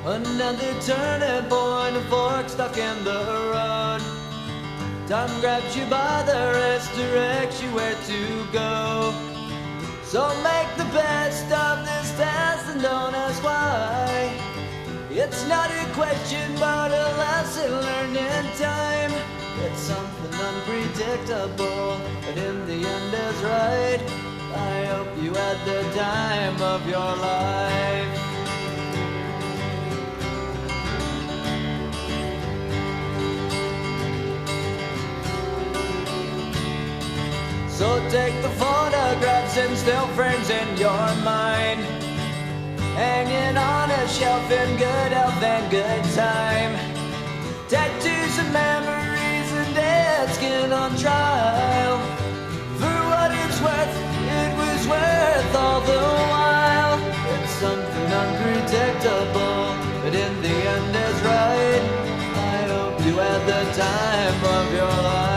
Another turning point, a fork stuck in the road. Time grabs you by the wrist, directs you where to go. So make the best of this test and don't ask why. It's not a question but a lesson learned in time. It's something unpredictable, but in the end is right. I hope you had the time of your life. So take the photographs and still frames in your mind, hanging on a shelf in good health and good time. Tattoos and memories and dead skin on trial. For what it's worth, it was worth all the while. It's something unpredictable, but in the end is right. I hope you had the time of your life.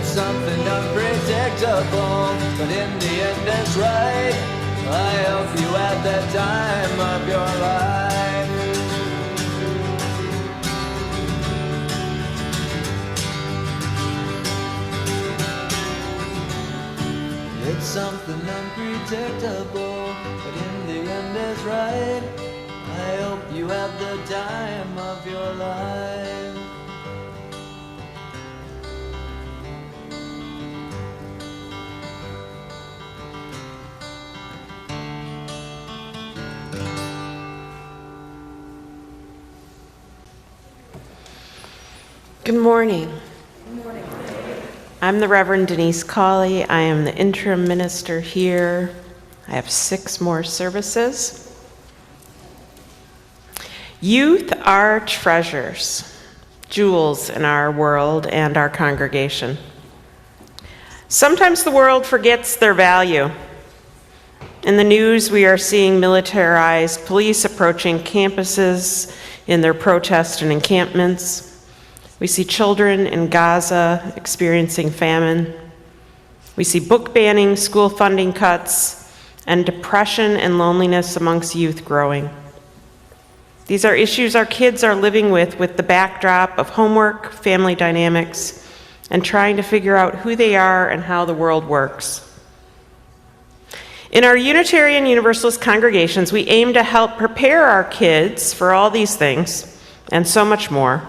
Something unpredictable, but in the end is right. I hope you had the time of your life. It's something unpredictable, but in the end is right. I hope you had the time of your life. Good morning. Good morning. I'm the Reverend Denise Cawley. I am the interim minister here. I have 6 more services. Youth are treasures, jewels in our world and our congregation. Sometimes the world forgets their value. In the news, we are seeing militarized police approaching campuses in their protest and encampments. We see children in Gaza experiencing famine. We see book banning, school funding cuts, and depression and loneliness amongst youth growing. These are issues our kids are living with the backdrop of homework, family dynamics, and trying to figure out who they are and how the world works. In our Unitarian Universalist congregations, we aim to help prepare our kids for all these things and so much more,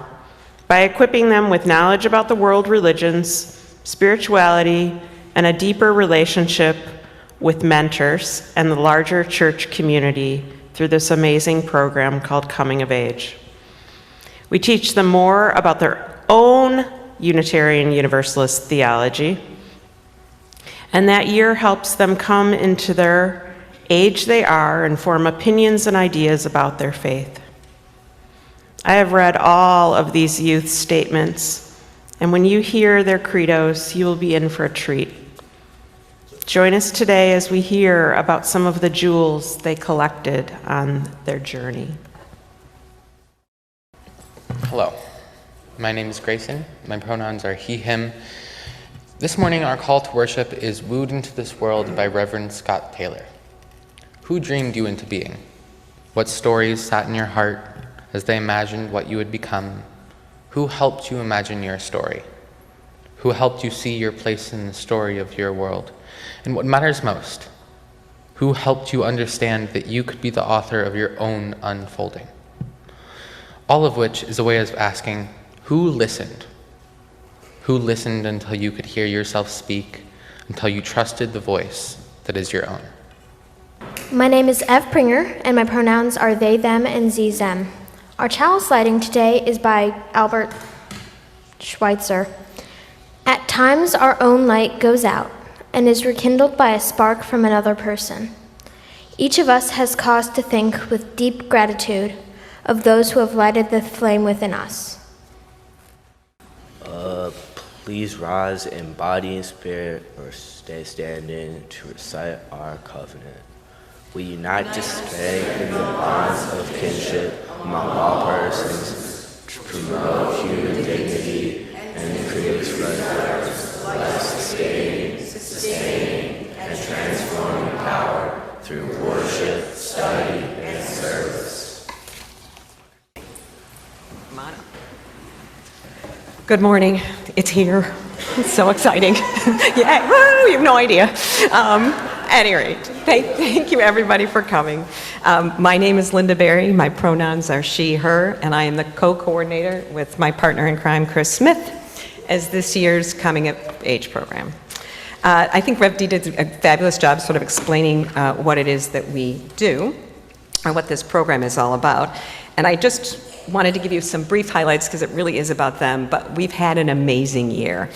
by equipping them with knowledge about the world religions, spirituality, and a deeper relationship with mentors and the larger church community through this amazing program called Coming of Age. We teach them more about their own Unitarian Universalist theology, and that year helps them come into their age they are and form opinions and ideas about their faith. I have read all of these youth statements, and when you hear their credos, you will be in for a treat. Join us today as we hear about some of the jewels they collected on their journey. Hello, my name is Grayson. My pronouns are he, him. This morning, our call to worship is Wooed into This World by Reverend Scott Taylor. Who dreamed you into being? What stories sat in your heart as they imagined what you would become? Who helped you imagine your story? Who helped you see your place in the story of your world? And what matters most, who helped you understand that you could be the author of your own unfolding? All of which is a way of asking, who listened? Who listened until you could hear yourself speak, until you trusted the voice that is your own? My name is Ev Pringer, and my pronouns are they, them, and ze, them. Our chalice lighting today is by Albert Schweitzer. At times, our own light goes out and is rekindled by a spark from another person. Each of us has cause to think with deep gratitude of those who have lighted the flame within us. Please rise in body and spirit or stay standing to recite our covenant. We unite to strengthen the bonds of kinship among all persons, to promote human dignity and increase friendship by sustaining, and transforming power through worship, study, and service. Come on up. Good morning. It's here. It's so exciting. Yeah, woo, you have no idea. At any rate, thank you everybody for coming. My name is Linda Berry. My pronouns are she, her, and I am the co-coordinator with my partner in crime, Chris Smith, as this year's Coming of Age program. I think Rev D did a fabulous job sort of explaining what it is that we do, or what this program is all about. And I just wanted to give you some brief highlights because it really is about them, but we've had an amazing year.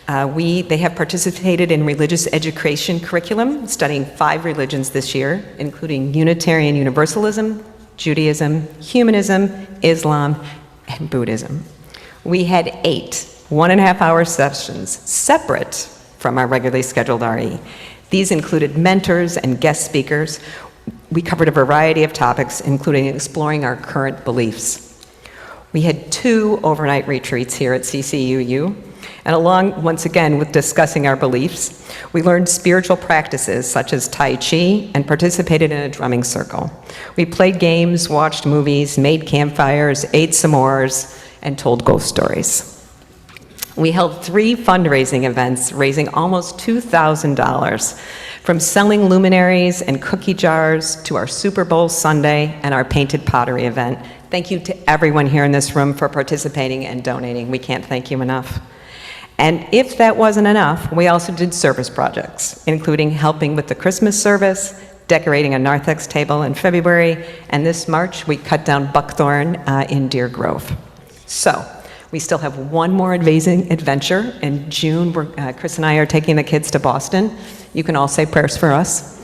They have participated in religious education curriculum, studying 5 religions this year, including Unitarian Universalism, Judaism, Humanism, Islam, and Buddhism. We had 8 1.5-hour sessions separate from our regularly scheduled RE. These included mentors and guest speakers. We covered a variety of topics, including exploring our current beliefs. We had 2 overnight retreats here at CCUU, and along, once again, with discussing our beliefs, we learned spiritual practices such as Tai Chi and participated in a drumming circle. We played games, watched movies, made campfires, ate s'mores, and told ghost stories. We held 3 fundraising events, raising almost $2,000, from selling luminaries and cookie jars to our Super Bowl Sunday and our painted pottery event. Thank you to everyone here in this room for participating and donating. We can't thank you enough. And if that wasn't enough, we also did service projects, including helping with the Christmas service, decorating a narthex table in February, and this March we cut down buckthorn in Deer Grove. So, we still have one more amazing adventure. In June, Chris and I are taking the kids to Boston. You can all say prayers for us.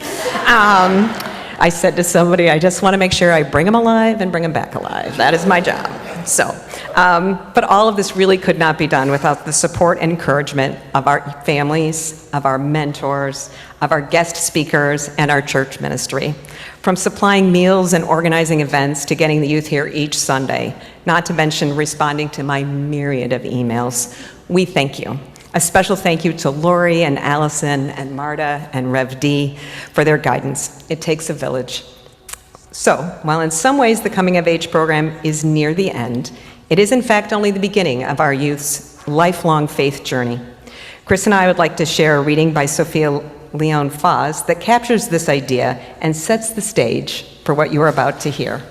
I said to somebody, I just want to make sure I bring them alive and bring them back alive. That is my job. So, but all of this really could not be done without the support and encouragement of our families, of our mentors, of our guest speakers, and our church ministry. From supplying meals and organizing events to getting the youth here each Sunday, not to mention responding to my myriad of emails, we thank you. A special thank you to Lori and Allison and Marta and Rev D for their guidance. It takes a village. So, while in some ways the Coming of Age program is near the end, it is in fact only the beginning of our youth's lifelong faith journey. Chris and I would like to share a reading by Sophia Leon Foz that captures this idea and sets the stage for what you are about to hear.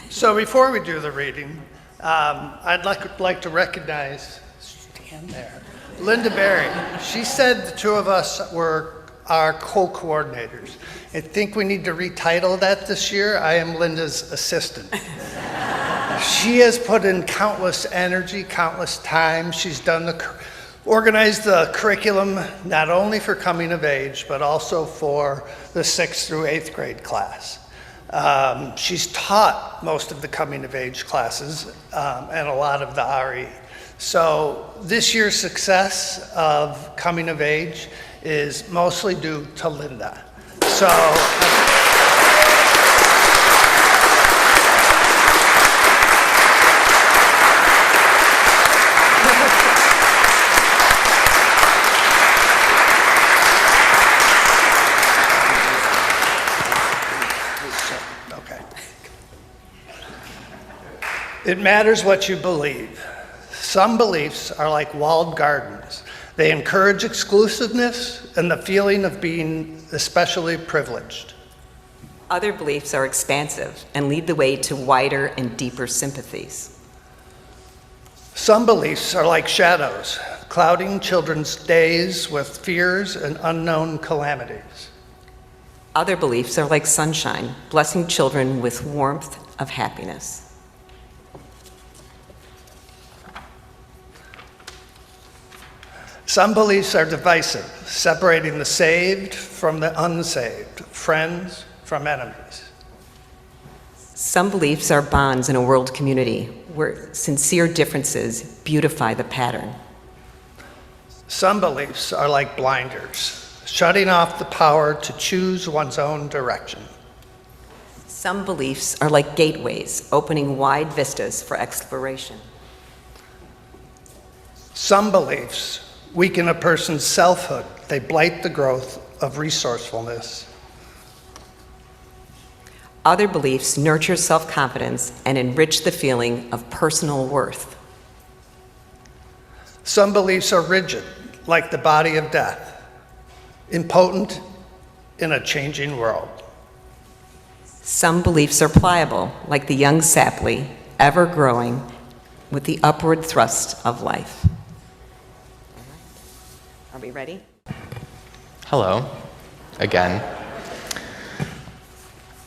So before we do the reading, I'd like to recognize, stand there, Linda Berry. She said the 2 of us were our co-coordinators. I think we need to retitle that this year. I am Linda's assistant. She has put in countless energy, countless time. She's organized the curriculum not only for Coming of Age, but also for the 6th through 8th grade class. She's taught most of the Coming of Age classes and a lot of the RE. So this year's success of Coming of Age is mostly due to Linda. So. It matters what you believe. Some beliefs are like walled gardens. They encourage exclusiveness and the feeling of being especially privileged. Other beliefs are expansive and lead the way to wider and deeper sympathies. Some beliefs are like shadows, clouding children's days with fears and unknown calamities. Other beliefs are like sunshine, blessing children with warmth of happiness. Some beliefs are divisive, separating the saved from the unsaved, friends from enemies. Some beliefs are bonds in a world community where sincere differences beautify the pattern. Some beliefs are like blinders, shutting off the power to choose one's own direction. Some beliefs are like gateways, opening wide vistas for exploration. Some beliefs weaken a person's selfhood. They blight the growth of resourcefulness. Other beliefs nurture self-confidence and enrich the feeling of personal worth. Some beliefs are rigid, like the body of death, impotent in a changing world. Some beliefs are pliable, like the young sapling, ever growing with the upward thrust of life. Are we ready? Hello, again.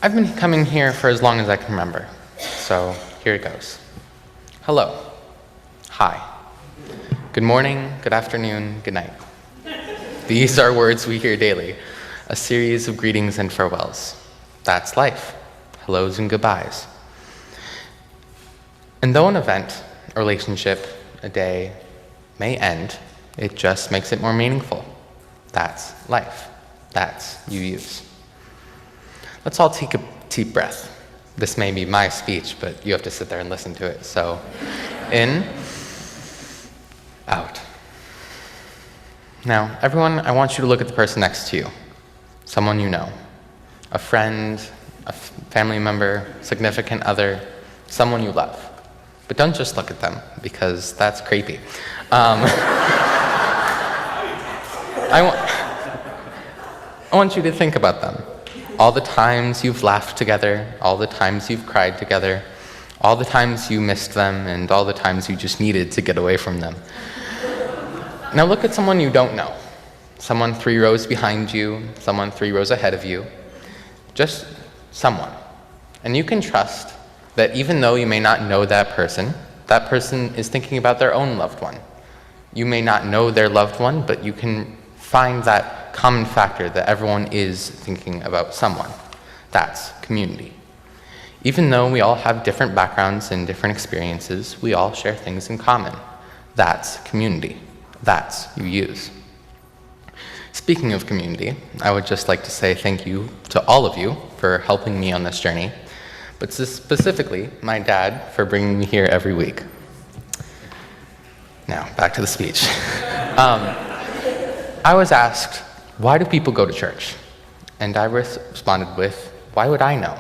I've been coming here for as long as I can remember, so here it goes. Hello. Hi. Good morning, good afternoon, good night. These are words we hear daily, a series of greetings and farewells. That's life. Hellos and goodbyes. And though an event, a relationship, a day may end, it just makes it more meaningful. That's life. That's you use. Let's all take a deep breath. This may be my speech, but you have to sit there and listen to it. So, in, out. Now, everyone, I want you to look at the person next to you. Someone you know. A friend, a family member, significant other, someone you love. But don't just look at them, because that's creepy. I want you to think about them. All the times you've laughed together, all the times you've cried together, all the times you missed them, and all the times you just needed to get away from them. Now look at someone you don't know. Someone 3 rows behind you, someone 3 rows ahead of you. Just someone. And you can trust that even though you may not know that person is thinking about their own loved one. You may not know their loved one, but you can find that common factor that everyone is thinking about someone. That's community. Even though we all have different backgrounds and different experiences, we all share things in common. That's community. That's you use. Speaking of community, I would just like to say thank you to all of you for helping me on this journey, but specifically my dad for bringing me here every week. Now, back to the speech. I was asked, why do people go to church? And I responded with, why would I know?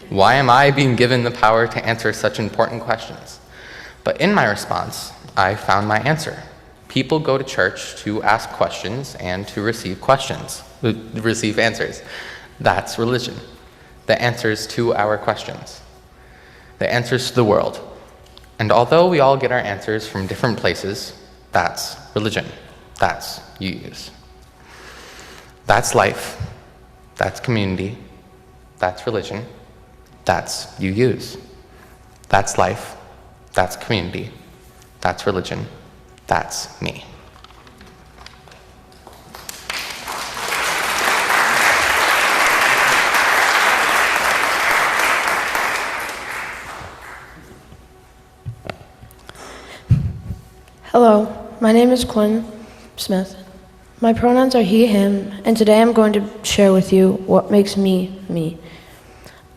Why am I being given the power to answer such important questions? But in my response, I found my answer. People go to church to ask questions and to receive answers. That's religion. The answers to our questions. The answers to the world. And although we all get our answers from different places, that's religion. That's you use. That's life. That's community. That's religion. That's you use. That's life. That's community. That's religion. That's me. Hello, my name is Quinn Smith. My pronouns are he, him, and today I'm going to share with you what makes me, me.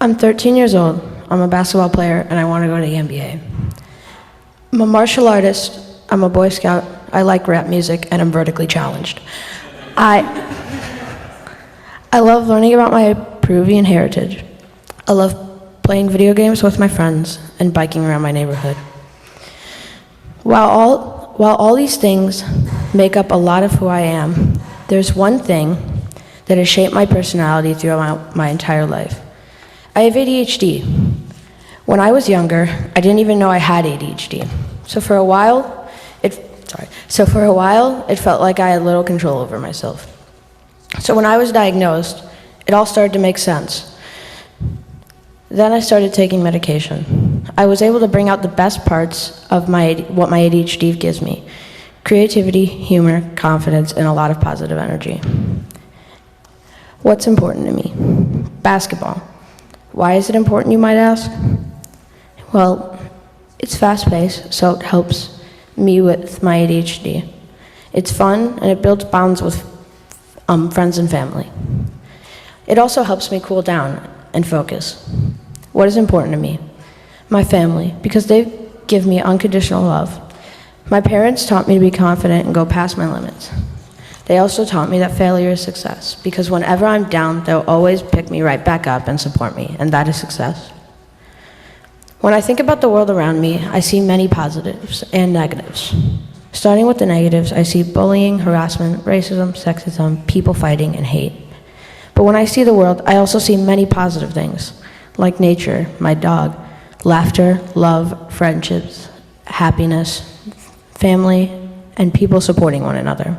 I'm 13 years old, I'm a basketball player, and I want to go to the NBA. I'm a martial artist, I'm a Boy Scout, I like rap music, and I'm vertically challenged. I love learning about my Peruvian heritage. I love playing video games with my friends and biking around my neighborhood. While all these things make up a lot of who I am, there's one thing that has shaped my personality throughout my entire life. I have ADHD. When I was younger, I didn't even know I had ADHD. So for a while, it felt like I had little control over myself. So when I was diagnosed, it all started to make sense. Then I started taking medication. I was able to bring out the best parts of what my ADHD gives me. creativity, humor, confidence, and a lot of positive energy. What's important to me? Basketball. Why is it important, you might ask? Well, it's fast-paced, so it helps me with my ADHD. It's fun, and it builds bonds with friends and family. It also helps me cool down and focus. What is important to me? My family, because they give me unconditional love. My parents taught me to be confident and go past my limits. They also taught me that failure is success, because whenever I'm down, they'll always pick me right back up and support me, and that is success. When I think about the world around me, I see many positives and negatives. Starting with the negatives, I see bullying, harassment, racism, sexism, people fighting, and hate. But when I see the world, I also see many positive things, like nature, my dog, laughter, love, friendships, happiness, family, and people supporting one another.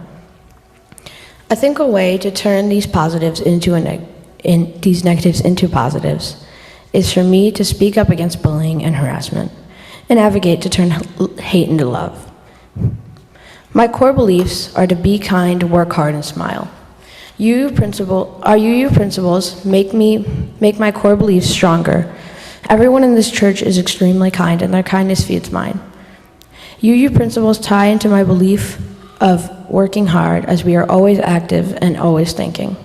I think a way to turn these positives these negatives into positives is for me to speak up against bullying and harassment and advocate to turn hate into love. My core beliefs are to be kind, work hard, and smile. UU principles make my core beliefs stronger. Everyone in this church is extremely kind, and their kindness feeds mine. UU principles tie into my belief of working hard, as we are always active and always thinking.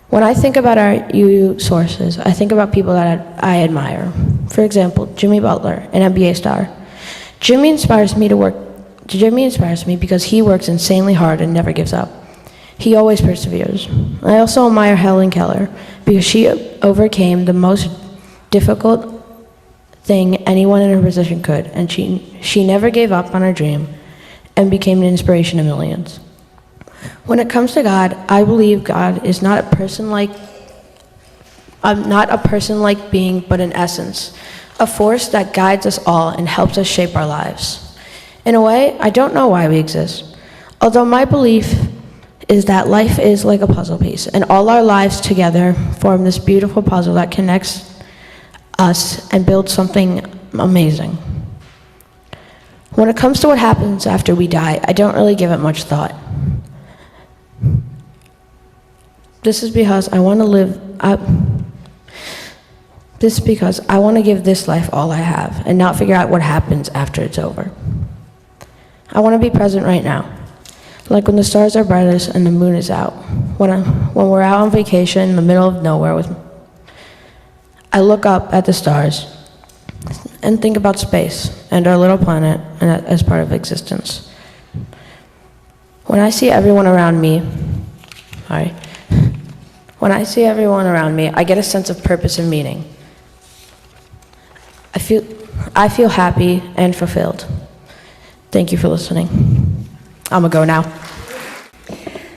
When I think about our UU sources, I think about people that I admire. For example, Jimmy Butler, an NBA star. Jimmy inspires me because he works insanely hard and never gives up. He always perseveres. I also admire Helen Keller because she overcame the most difficult thing anyone in her position could, and she never gave up on her dream and became an inspiration to millions. When it comes to God, I believe God is not a person-like being, but an essence, a force that guides us all and helps us shape our lives. In a way, I don't know why we exist, although my belief is that life is like a puzzle piece, and all our lives together form this beautiful puzzle that connects us and builds something amazing. When it comes to what happens after we die, I don't really give it much thought. This is because I want to give this life all I have and not figure out what happens after it's over. I want to be present right now, like when the stars are brightest and the moon is out. When we're out on vacation in the middle of nowhere I look up at the stars and think about space and our little planet as part of existence. When I see everyone around me, I get a sense of purpose and meaning. I feel happy and fulfilled. Thank you for listening. I'm gonna go now.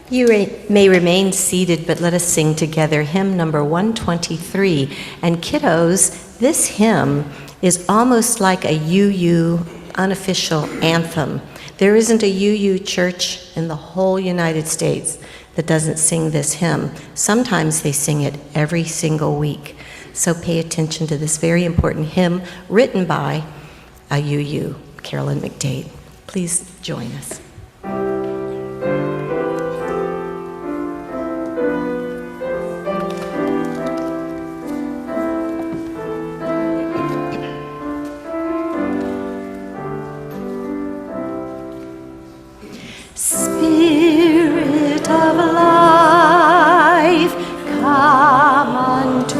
You may remain seated, but let us sing together hymn number 123. And kiddos, this hymn is almost like a UU unofficial anthem. There isn't a UU church in the whole United States that doesn't sing this hymn. Sometimes they sing it every single week. So pay attention to this very important hymn written by a UU, Carolyn McDade. Please join us. Spirit of life, come unto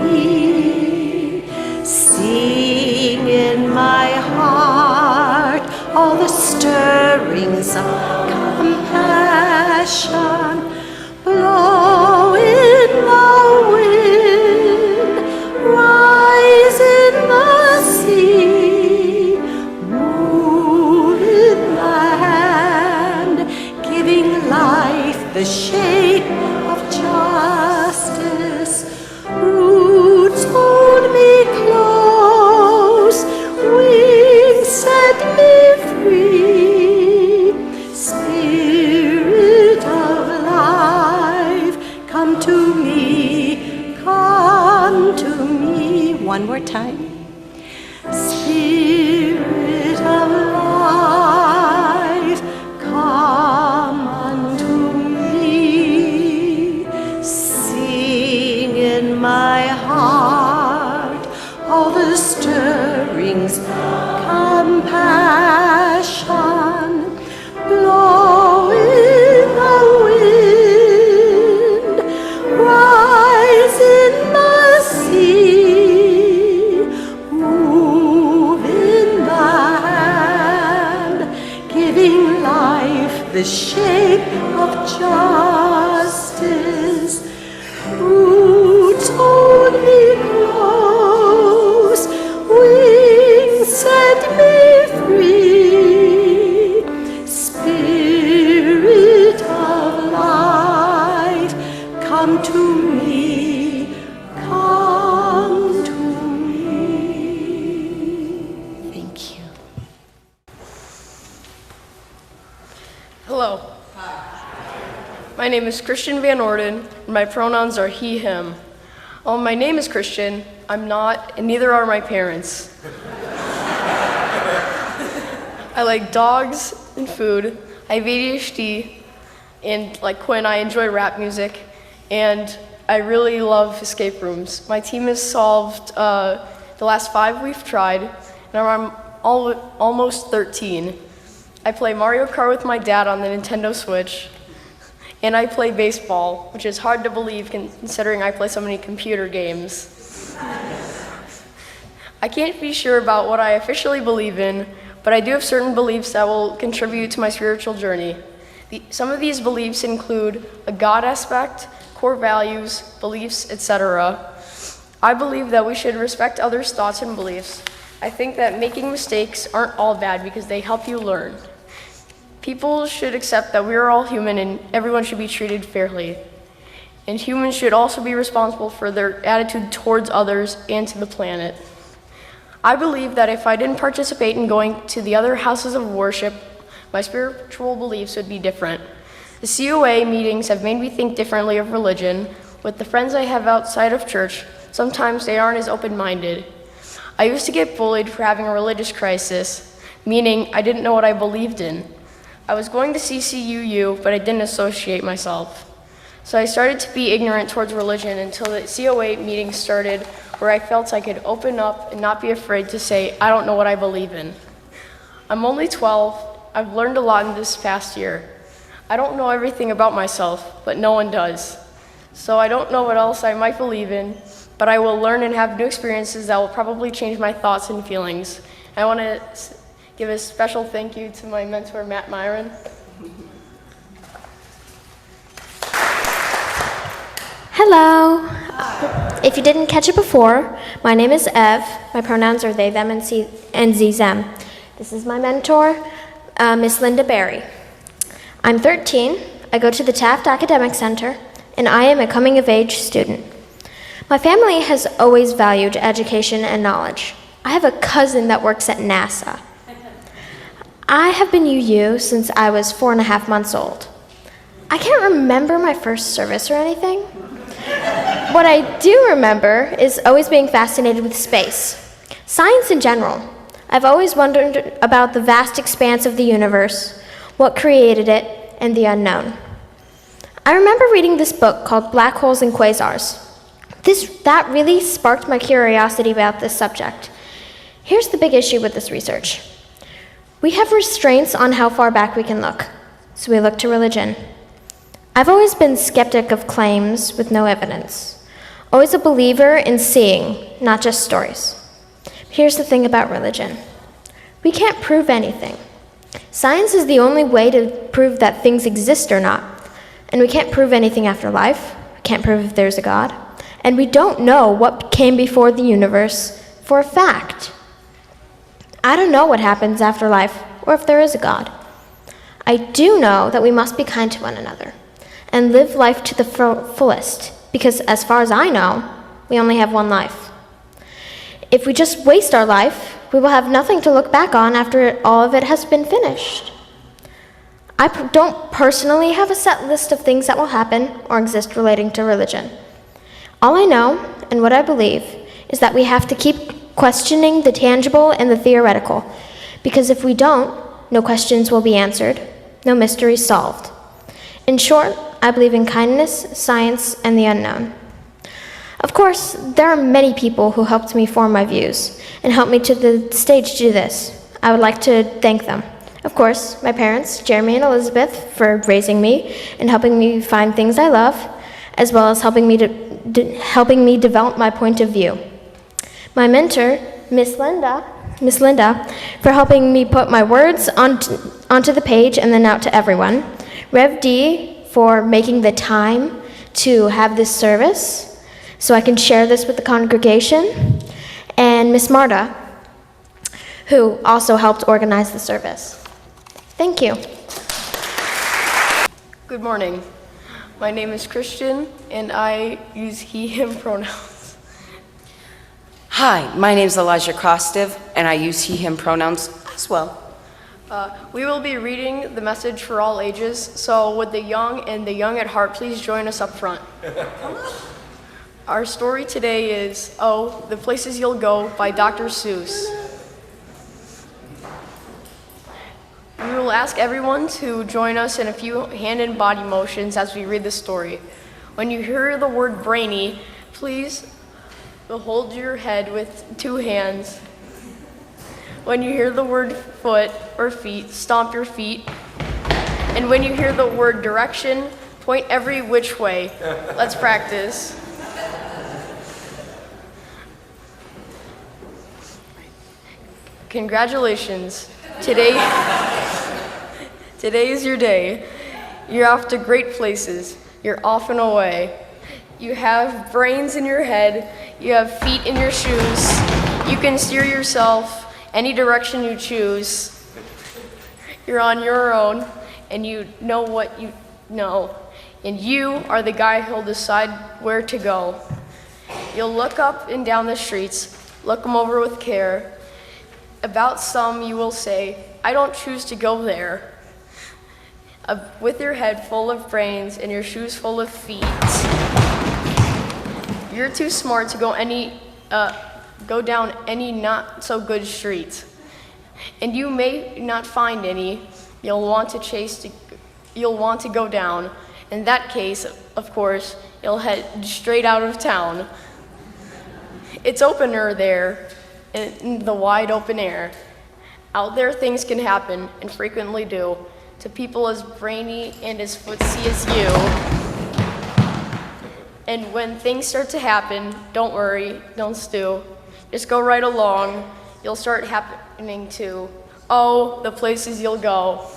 me. Sing in my heart all the stirrings of compassion. Blow in the wind, rise in the sea, move in the hand, giving life the shape of justice. Roots hold me close, wings set me free. Spirit of life, come to me, come to me. One more time. Spirit of life, come to me, come to me. Thank you. Hello. My name is Christian Van Orden, and my pronouns are he, him. My name is Christian. I'm not, and neither are my parents. I like dogs and food. I have ADHD, and like Quinn, I enjoy rap music, and I really love escape rooms. My team has solved the last 5 we've tried, and I'm almost 13. I play Mario Kart with my dad on the Nintendo Switch, and I play baseball, which is hard to believe considering I play so many computer games. I can't be sure about what I officially believe in, but I do have certain beliefs that will contribute to my spiritual journey. Some of these beliefs include a God aspect, core values, beliefs, etc. I believe that we should respect others' thoughts and beliefs. I think that making mistakes aren't all bad because they help you learn. People should accept that we are all human and everyone should be treated fairly. And humans should also be responsible for their attitude towards others and to the planet. I believe that if I didn't participate in going to the other houses of worship, my spiritual beliefs would be different. The COA meetings have made me think differently of religion. With the friends I have outside of church, sometimes they aren't as open-minded. I used to get bullied for having a religious crisis, meaning I didn't know what I believed in. I was going to CCUU, but I didn't associate myself. So I started to be ignorant towards religion until the COA meeting started, where I felt I could open up and not be afraid to say, I don't know what I believe in. I'm only 12. I've learned a lot in this past year. I don't know everything about myself, but no one does. So I don't know what else I might believe in, but I will learn and have new experiences that will probably change my thoughts and feelings. I want to give a special thank you to my mentor, Matt Myron. Hello. If you didn't catch it before, my name is Ev. My pronouns are they, them, and ze, them. This is my mentor, Miss Linda Berry. I'm 13. I go to the Taft Academic Center, and I am a coming-of-age student. My family has always valued education and knowledge. I have a cousin that works at NASA. I have been UU since I was 4.5 months old. I can't remember my first service or anything. What I do remember is always being fascinated with space, science in general. I've always wondered about the vast expanse of the universe, what created it, and the unknown. I remember reading this book called Black Holes and Quasars. That really sparked my curiosity about this subject. Here's the big issue with this research. We have restraints on how far back we can look, so we look to religion. I've always been skeptic of claims with no evidence, always a believer in seeing, not just stories. Here's the thing about religion. We can't prove anything. Science is the only way to prove that things exist or not, and we can't prove anything after life. We can't prove if there's a God, and we don't know what came before the universe for a fact. I don't know what happens after life or if there is a God. I do know that we must be kind to one another and live life to the fullest, because as far as I know, we only have one life. If we just waste our life, we will have nothing to look back on after all of it has been finished. I don't personally have a set list of things that will happen or exist relating to religion. All I know, and what I believe, is that we have to keep questioning the tangible and the theoretical, because if we don't, no questions will be answered, no mysteries solved. In short, I believe in kindness, science, and the unknown. Of course, there are many people who helped me form my views and helped me to the stage to do this. I would like to thank them. Of course, my parents, Jeremy and Elizabeth, for raising me and helping me find things I love, as well as helping me develop my point of view. My mentor, Miss Linda, for helping me put my words onto the page and then out to everyone. Rev D, for making the time to have this service so I can share this with the congregation. And Miss Marta, who also helped organize the service. Thank you. Good morning. My name is Christian, and I use he, him pronouns. Hi, my name is Elijah Kostiv, and I use he, him pronouns as well. We will be reading the message for all ages, so would the young and the young at heart please join us up front. Our story today is Oh, the Places You'll Go by Dr. Seuss. We will ask everyone to join us in a few hand and body motions as we read the story. When you hear the word brainy, please hold your head with 2 hands. When you hear the word foot or feet, stomp your feet. And when you hear the word direction, point every which way. Let's practice. Congratulations. Today is your day. You're off to great places. You're off and away. You have brains in your head. You have feet in your shoes. You can steer yourself any direction you choose. You're on your own, and you know what you know. And you are the guy who'll decide where to go. You'll look up and down the streets, look them over with care. About some you will say, I don't choose to go there. With your head full of brains and your shoes full of feet. You're too smart to go down any not so good street. And you may not find any you'll want to go down. In that case, of course, you'll head straight out of town. It's opener there in the wide open air. Out there things can happen, and frequently do, to people as brainy and as footsy as you. And when things start to happen, don't worry, don't stew. Just go right along. You'll start happening to, oh, the places you'll go.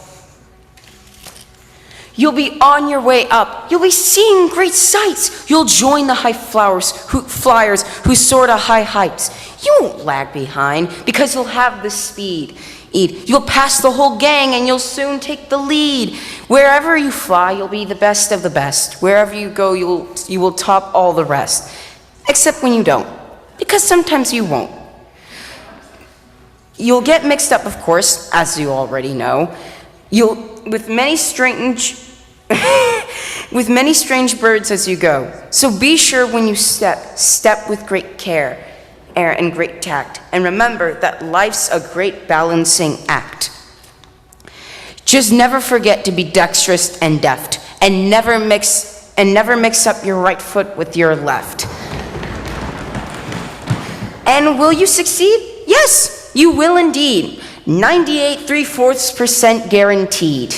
You'll be on your way up. You'll be seeing great sights. You'll join the high flyers who soar to high heights. You won't lag behind because you'll have the speed. You'll pass the whole gang and you'll soon take the lead. Wherever you fly, you'll be the best of the best. Wherever you go, you will top all the rest. Except when you don't, because sometimes you won't. You'll get mixed up, of course, as you already know. With many strange birds as you go. So be sure when you step with great care and great tact. And remember that life's a great balancing act. Just never forget to be dexterous and deft, and never mix up your right foot with your left. And will you succeed? Yes, you will indeed. 98.75% guaranteed.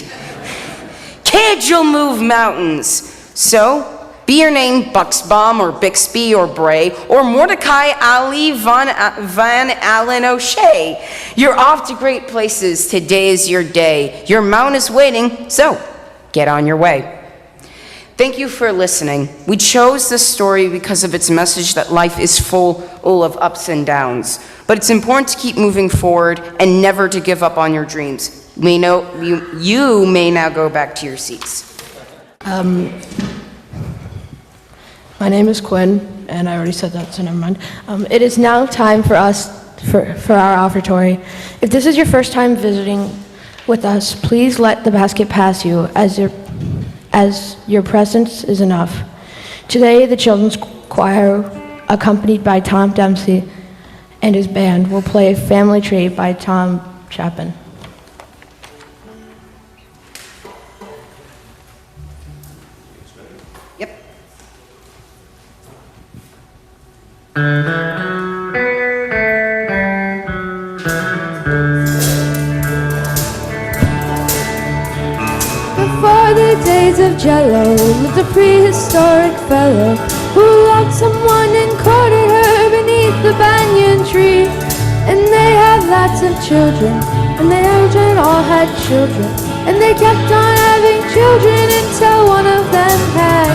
Kids, you'll move mountains. So, be your name Buxbaum or Bixby or Bray or Mordecai Ali Van Allen O'Shea. You're off to great places. Today is your day. Your mount is waiting, so get on your way. Thank you for listening. We chose this story because of its message that life is full of ups and downs. But it's important to keep moving forward and never to give up on your dreams. You may now go back to your seats. My name is Quinn, and I already said that, so never mind. It is now time for us, for our offertory. If this is your first time visiting with us, please let the basket pass you, as your presence is enough. Today, the children's choir, accompanied by Tom Dempsey and his band, will play Family Tree by Tom Chapin. Before the days of Jello lived a prehistoric fellow who loved someone and courted her beneath the banyan tree. And they had lots of children, and the children all had children, and they kept on having children until one of them had.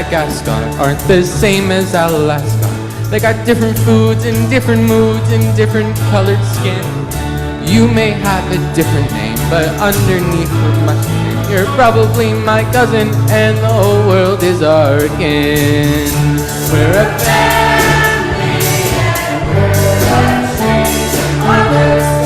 Madagascar aren't the same as Alaska. They got different foods and different moods and different colored skin. You may have a different name, but underneath with my skin, you're probably my cousin, and the whole world is our kin. We're a family, and we're a change. Our personal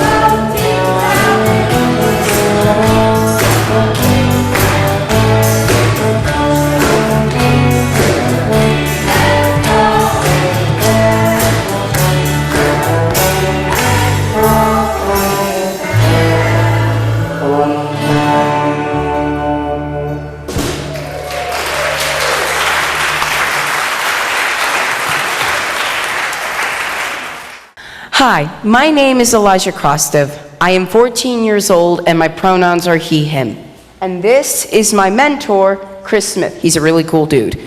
Hi, my name is Elijah Krostov. I am 14 years old and my pronouns are he, him. And this is my mentor, Chris Smith. He's a really cool dude.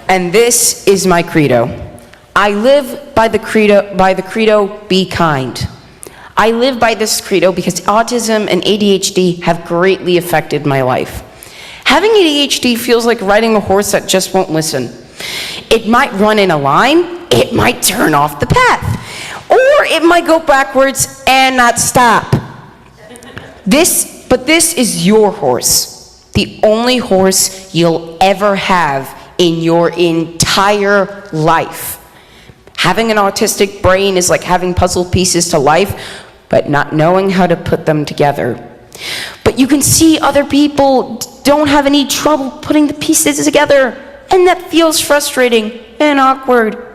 And this is my credo. I live by the credo, be kind. I live by this credo because autism and ADHD have greatly affected my life. Having ADHD feels like riding a horse that just won't listen. It might run in a line, it might turn off the path, or it might go backwards and not stop. But this is your horse, the only horse you'll ever have in your entire life. Having an autistic brain is like having puzzle pieces to life, but not knowing how to put them together. But you can see other people don't have any trouble putting the pieces together, and that feels frustrating and awkward.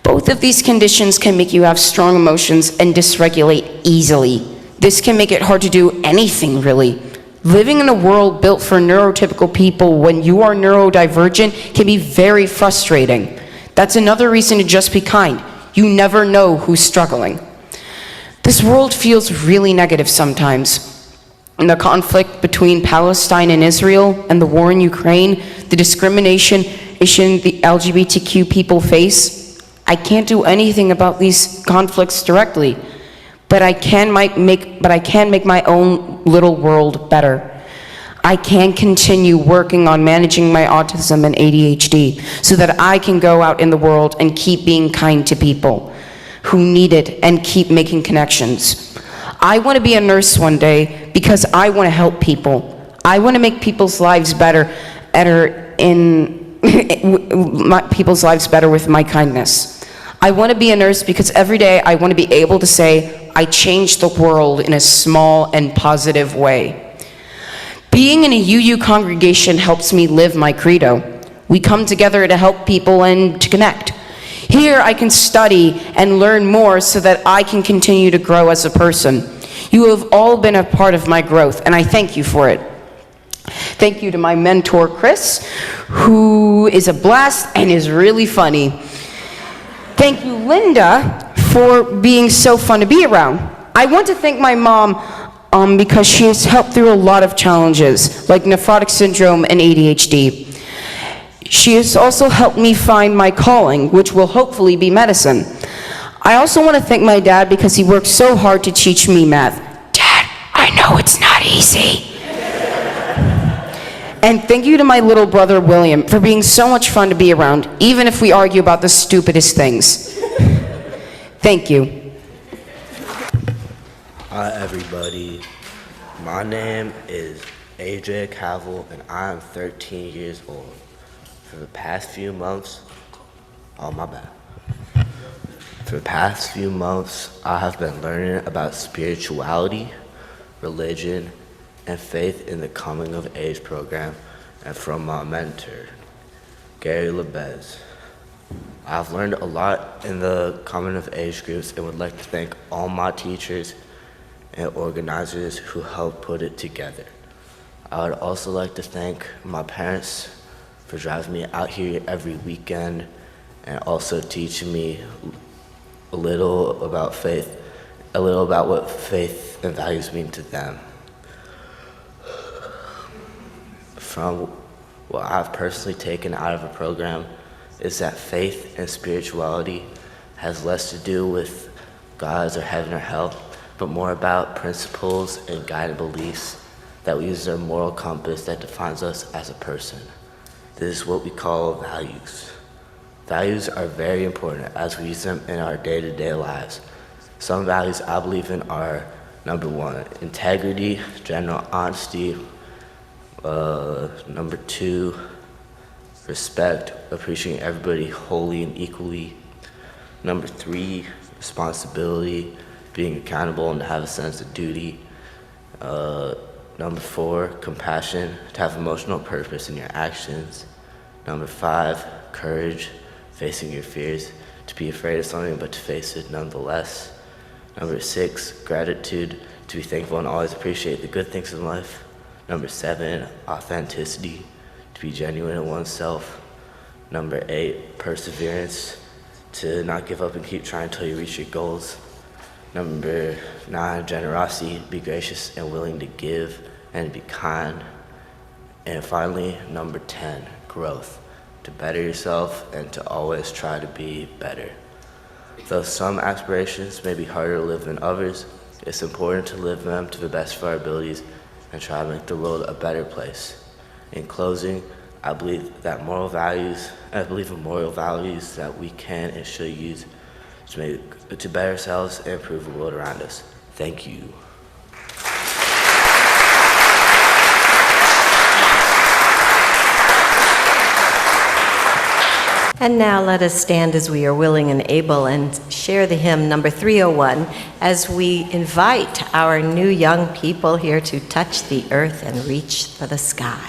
Both of these conditions can make you have strong emotions and dysregulate easily. This can make it hard to do anything, really. Living in a world built for neurotypical people when you are neurodivergent can be very frustrating. That's another reason to just be kind. You never know who's struggling. This world feels really negative sometimes. In the conflict between Palestine and Israel and the war in Ukraine, the discrimination the LGBTQ people face, I can't do anything about these conflicts directly, but I can make my own little world better. I can continue working on managing my autism and ADHD so that I can go out in the world and keep being kind to people who need it and keep making connections. I want to be a nurse one day because I want to help people. I want to make people's lives better people's lives better with my kindness. I want to be a nurse because every day I want to be able to say, I changed the world in a small and positive way. Being in a UU congregation helps me live my credo. We come together to help people and to connect. Here I can study and learn more so that I can continue to grow as a person. You have all been a part of my growth, and I thank you for it. Thank you to my mentor, Chris, who is a blast and is really funny. Thank you, Linda, for being so fun to be around. I want to thank my mom because she has helped through a lot of challenges, like nephrotic syndrome and ADHD. She has also helped me find my calling, which will hopefully be medicine. I also want to thank my dad because he worked so hard to teach me math. Dad, I know it's not easy. And thank you to my little brother, William, for being so much fun to be around, even if we argue about the stupidest things. Thank you. Hi, everybody. My name is Adria CRV, and I am 13 years old. For the past few months, For the past few months, I have been learning about spirituality, religion, and faith in the Coming of Age program and from my mentor, Gary Lebez. I've learned a lot in the Coming of Age groups and would like to thank all my teachers and organizers who helped put it together. I would also like to thank my parents for driving me out here every weekend and also teaching me a little about faith, a little about what faith and values mean to them. From what I've personally taken out of the program is that faith and spirituality has less to do with gods or heaven or hell, but more about principles and guided beliefs that we use as our moral compass that defines us as a person. This is what we call values. Values are very important as we use them in our day-to-day lives. Some values I believe in are, number 1, integrity, general honesty. Number 2, respect, appreciating everybody wholly and equally. Number 3, responsibility, being accountable and to have a sense of duty. Number 4, compassion, to have emotional purpose in your actions. Number 5, courage, facing your fears, to be afraid of something but to face it nonetheless. Number 6, gratitude, to be thankful and always appreciate the good things in life. Number 7, authenticity, to be genuine in oneself. Number 8, perseverance, to not give up and keep trying until you reach your goals. Number 9, generosity, be gracious and willing to give and be kind. And finally, number 10, growth, to better yourself and to always try to be better. Though some aspirations may be harder to live than others, it's important to live them to the best of our abilities and try to make the world a better place. In closing, I believe in moral values that we can and should use to better ourselves and improve the world around us. Thank you. And now let us stand as we are willing and able and share the hymn number 301 as we invite our new young people here to touch the earth and reach for the sky.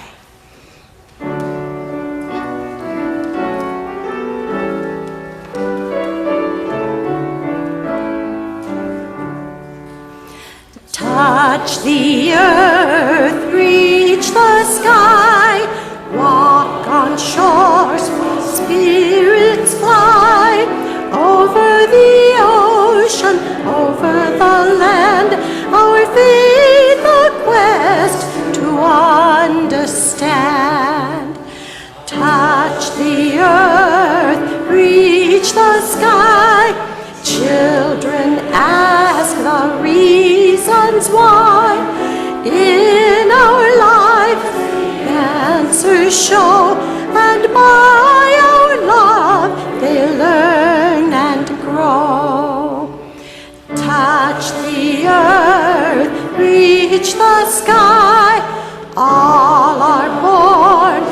Touch the earth, reach the sky, walk on shores where spirits fly, over the ocean, over the land, our faith a quest to understand. Touch the earth, reach the sky, children ask the reasons why. In our life, answers show, and by our love they learn and grow. Touch the earth, reach the sky. All are born,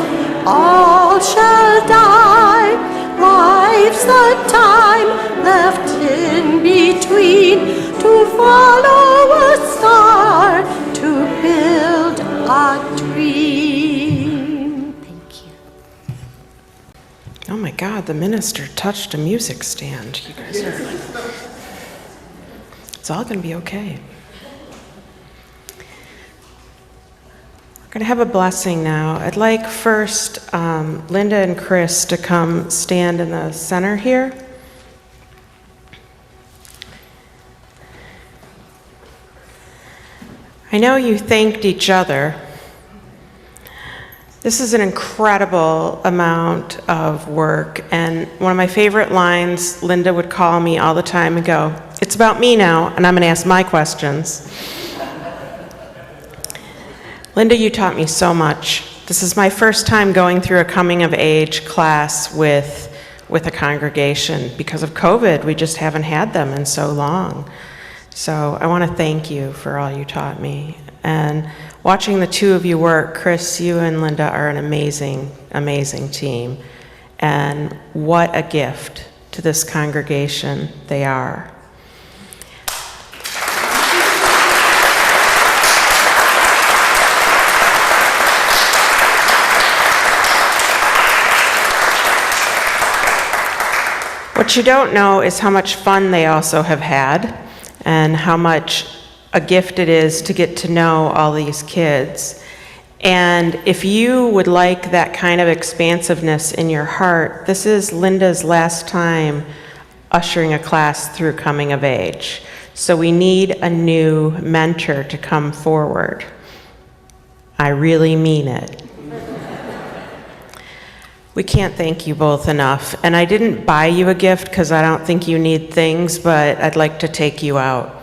all shall die. Life's the time left in between to follow a star, to build a dream. Thank you. Oh my God, the minister touched a music stand. You guys are like, it's all going to be okay. We're going to have a blessing now. I'd like first Linda and Chris to come stand in the center here. I know you thanked each other. This is an incredible amount of work, and one of my favorite lines, Linda would call me all the time and go, "It's about me now, and I'm going to ask my questions." Linda, you taught me so much. This is my first time going through a coming-of-age class with a congregation. Because of COVID, we just haven't had them in so long. So I want to thank you for all you taught me. And watching the two of you work, Chris, you and Linda are an amazing, amazing team. And what a gift to this congregation they are. What you don't know is how much fun they also have had, and how much a gift it is to get to know all these kids. And if you would like that kind of expansiveness in your heart, this is Linda's last time ushering a class through coming of age. So we need a new mentor to come forward. I really mean it. We can't thank you both enough. And I didn't buy you a gift because I don't think you need things, but I'd like to take you out.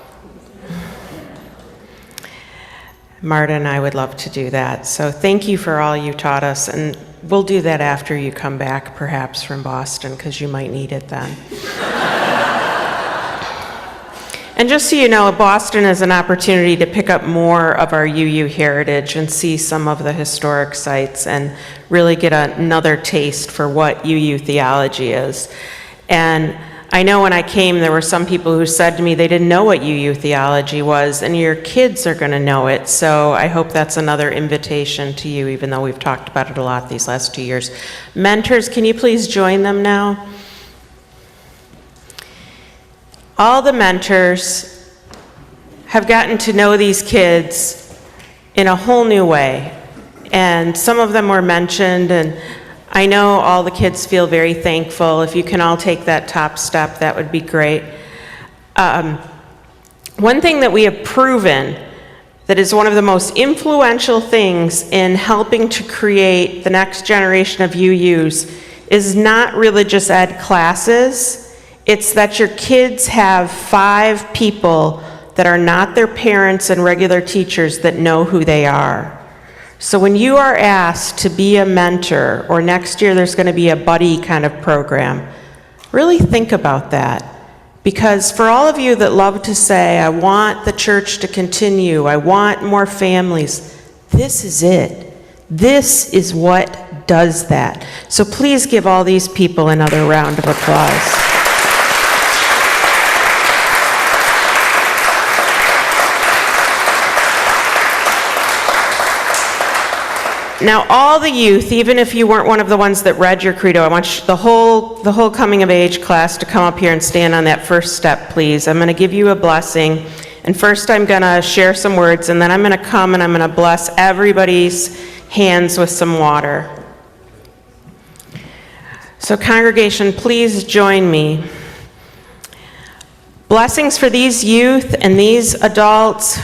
Marta and I would love to do that. So thank you for all you taught us, and we'll do that after you come back, perhaps from Boston, because you might need it then. And just so you know, Boston is an opportunity to pick up more of our UU heritage and see some of the historic sites and really get another taste for what UU theology is. And I know when I came, there were some people who said to me they didn't know what UU theology was, and your kids are going to know it. So I hope that's another invitation to you, even though we've talked about it a lot these last 2 years. Mentors, can you please join them now? All the mentors have gotten to know these kids in a whole new way. And some of them were mentioned, and I know all the kids feel very thankful. If you can all take that top step, that would be great. One thing that we have proven that is one of the most influential things in helping to create the next generation of UUs is not religious ed classes. It's that your kids have 5 people that are not their parents and regular teachers that know who they are. So when you are asked to be a mentor, or next year there's going to be a buddy kind of program, really think about that. Because for all of you that love to say, I want the church to continue, I want more families, this is it. This is what does that. So please give all these people another round of applause. Now, all the youth, even if you weren't one of the ones that read your credo, I want the whole coming of age class to come up here and stand on that first step, please. I'm going to give you a blessing. And first I'm going to share some words, and then I'm going to come and I'm going to bless everybody's hands with some water. So congregation, please join me. Blessings for these youth and these adults.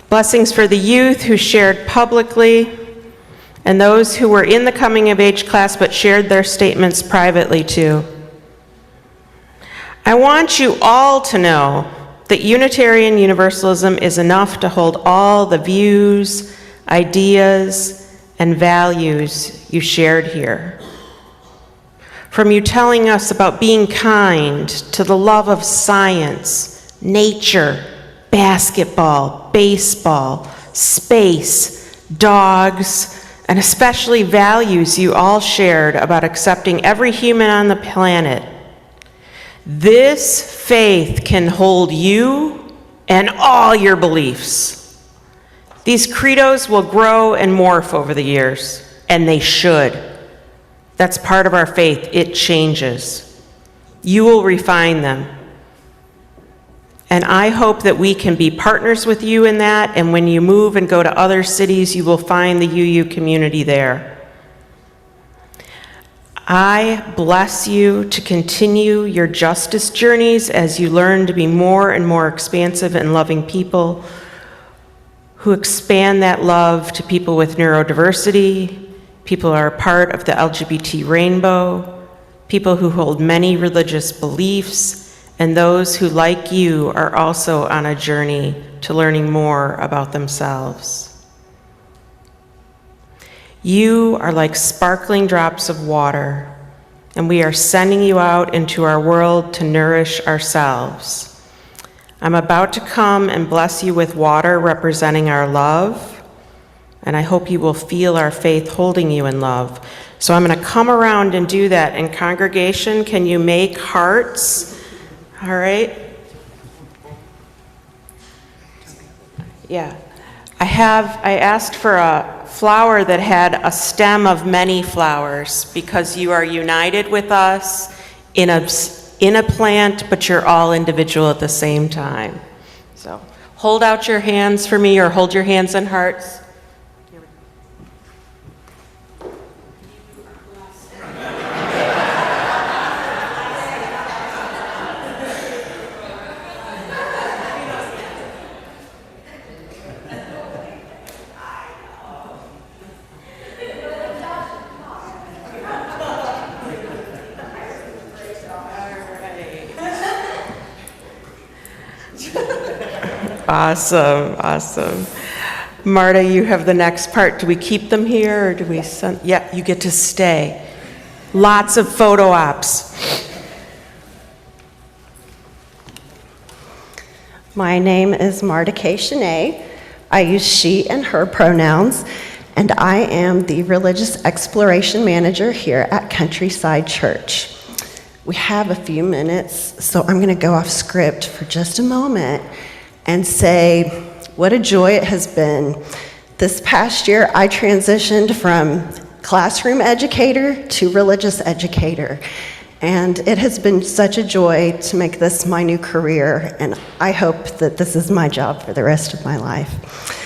Blessings for the youth who shared publicly, and those who were in the coming of age class but shared their statements privately too. I want you all to know that Unitarian Universalism is enough to hold all the views, ideas, and values you shared here. From you telling us about being kind, to the love of science, nature, basketball, baseball, space, dogs, and especially values you all shared about accepting every human on the planet. This faith can hold you and all your beliefs. These credos will grow and morph over the years, and they should. That's part of our faith. It changes. You will refine them. And I hope that we can be partners with you in that, and when you move and go to other cities, you will find the UU community there. I bless you to continue your justice journeys as you learn to be more and more expansive and loving people who expand that love to people with neurodiversity, people who are part of the LGBT rainbow, people who hold many religious beliefs, and those who, like you, are also on a journey to learning more about themselves. You are like sparkling drops of water, and we are sending you out into our world to nourish ourselves. I'm about to come and bless you with water representing our love, and I hope you will feel our faith holding you in love. So I'm going to come around and do that. And congregation, can you make hearts? All right. Yeah. I asked for a flower that had a stem of many flowers because you are united with us in a plant, but you're all individual at the same time. So hold out your hands for me, or hold your hands in hearts. Awesome, awesome. Marta, you have the next part. Do we keep them here or do we send? Yeah, you get to stay. Lots of photo ops. My name is Marta K. Shanae. I use she and her pronouns, and I am the Religious Exploration Manager here at Countryside Church. We have a few minutes, so I'm going to go off script for just a moment and say what a joy it has been. This past year, I transitioned from classroom educator to religious educator, and it has been such a joy to make this my new career, and I hope that this is my job for the rest of my life.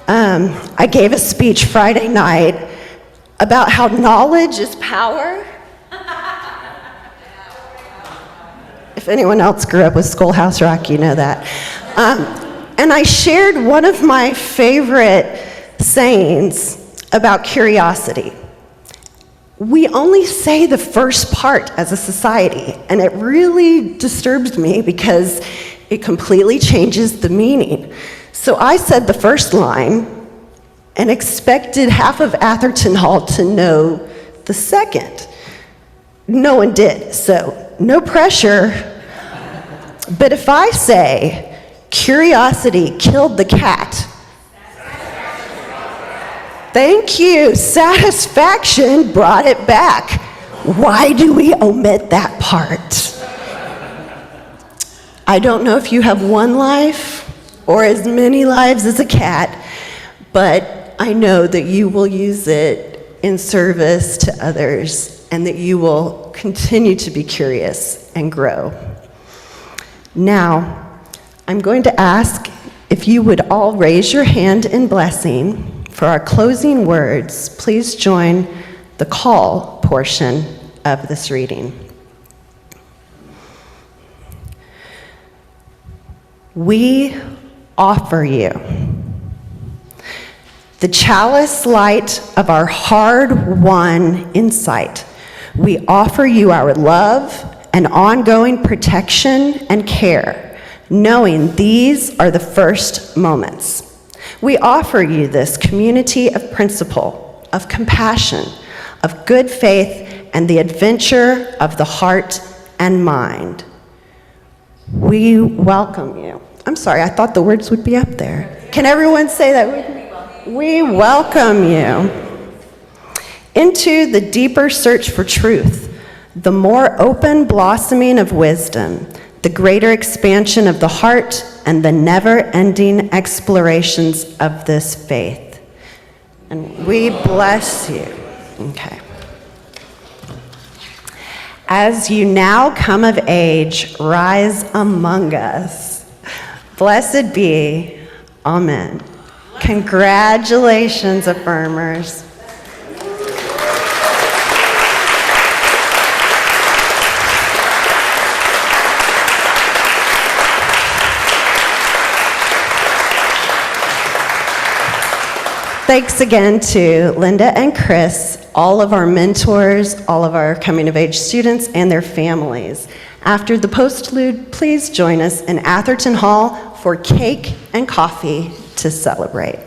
I gave a speech Friday night about how knowledge is power. If anyone else grew up with Schoolhouse Rock, you know that. And I shared one of my favorite sayings about curiosity. We only say the first part as a society, and it really disturbs me because it completely changes the meaning. So I said the first line and expected half of Atherton Hall to know the second. No one did, so no pressure. But if I say, curiosity killed the cat, thank you, satisfaction brought it back. Why do we omit that part? I don't know if you have one life or as many lives as a cat, but I know that you will use it in service to others and that you will continue to be curious and grow. Now, I'm going to ask if you would all raise your hand in blessing. For our closing words, please join the call portion of this reading. We offer you the chalice light of our hard-won insight. We offer you our love and ongoing protection and care, knowing these are the first moments. We offer you this community of principle, of compassion, of good faith, and the adventure of the heart and mind. We welcome you. I'm sorry, I thought the words would be up there. Can everyone say that with me? We welcome you into the deeper search for truth, the more open blossoming of wisdom, the greater expansion of the heart, and the never-ending explorations of this faith. And we bless you. Okay. As you now come of age, rise among us. Blessed be. Amen. Congratulations, affirmers. Thanks again to Linda and Chris, all of our mentors, all of our coming-of-age students, and their families. After the postlude, please join us in Atherton Hall for cake and coffee to celebrate.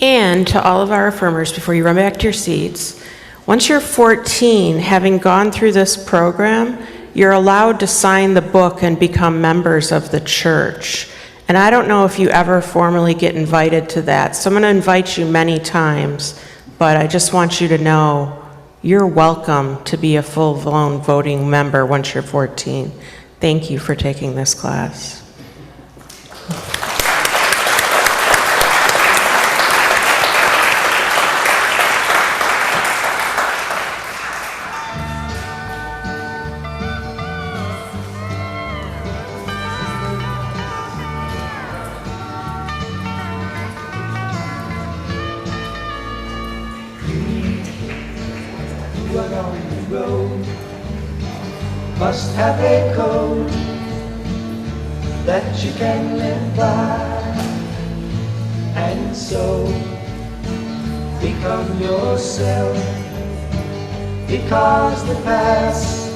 And to all of our affirmers, before you run back to your seats, once you're 14, having gone through this program, you're allowed to sign the book and become members of the church. And I don't know if you ever formally get invited to that, so I'm going to invite you many times, but I just want you to know you're welcome to be a full-blown voting member once you're 14. Thank you for taking this class. Must have a code that you can live by, and so become yourself, because the past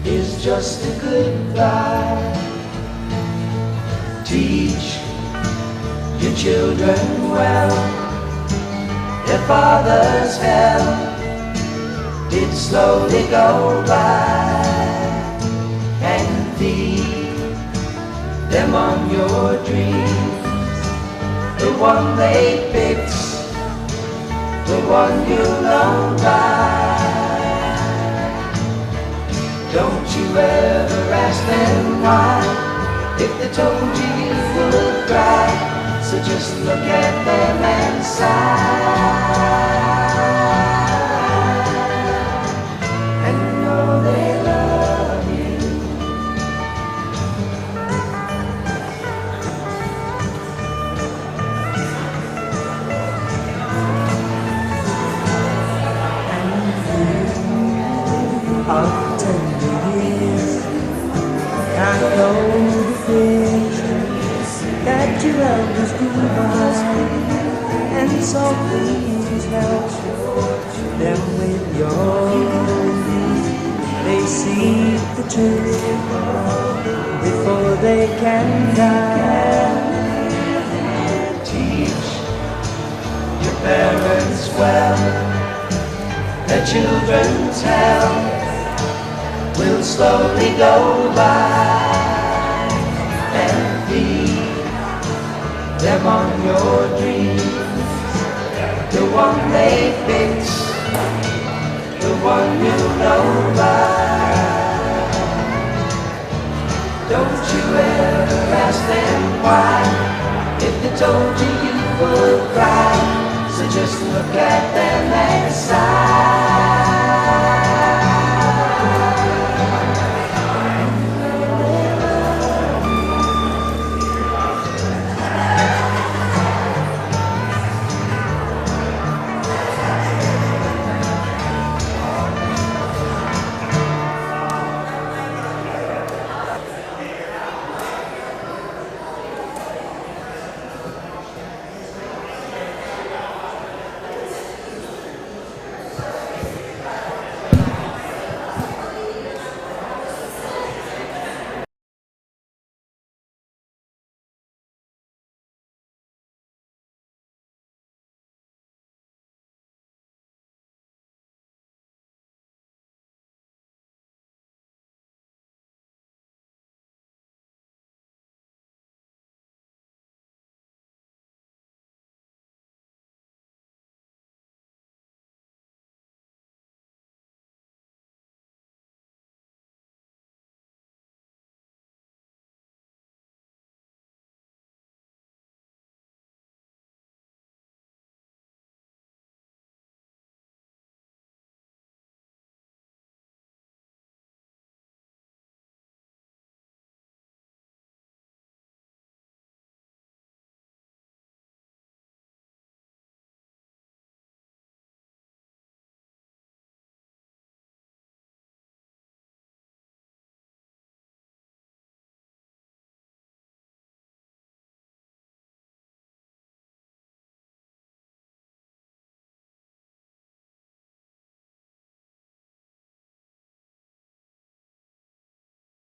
is just a goodbye. Teach children well. Their father's hell did slowly go by, and feed them on your dreams. The one they picked, the one you know by. Don't you ever ask them why. If they told you, you would cry. So just look at them and sigh, and know they love you. Of tender years, I know the things that your elders grew by, and so please help them with your need. They seek the truth before they can die. Teach your parents well, their children's hell will slowly go by, and feed them on your dreams. The one they picked, the one you know by. Don't you ever ask them why. If they told you, you would cry. So just look at them and sigh.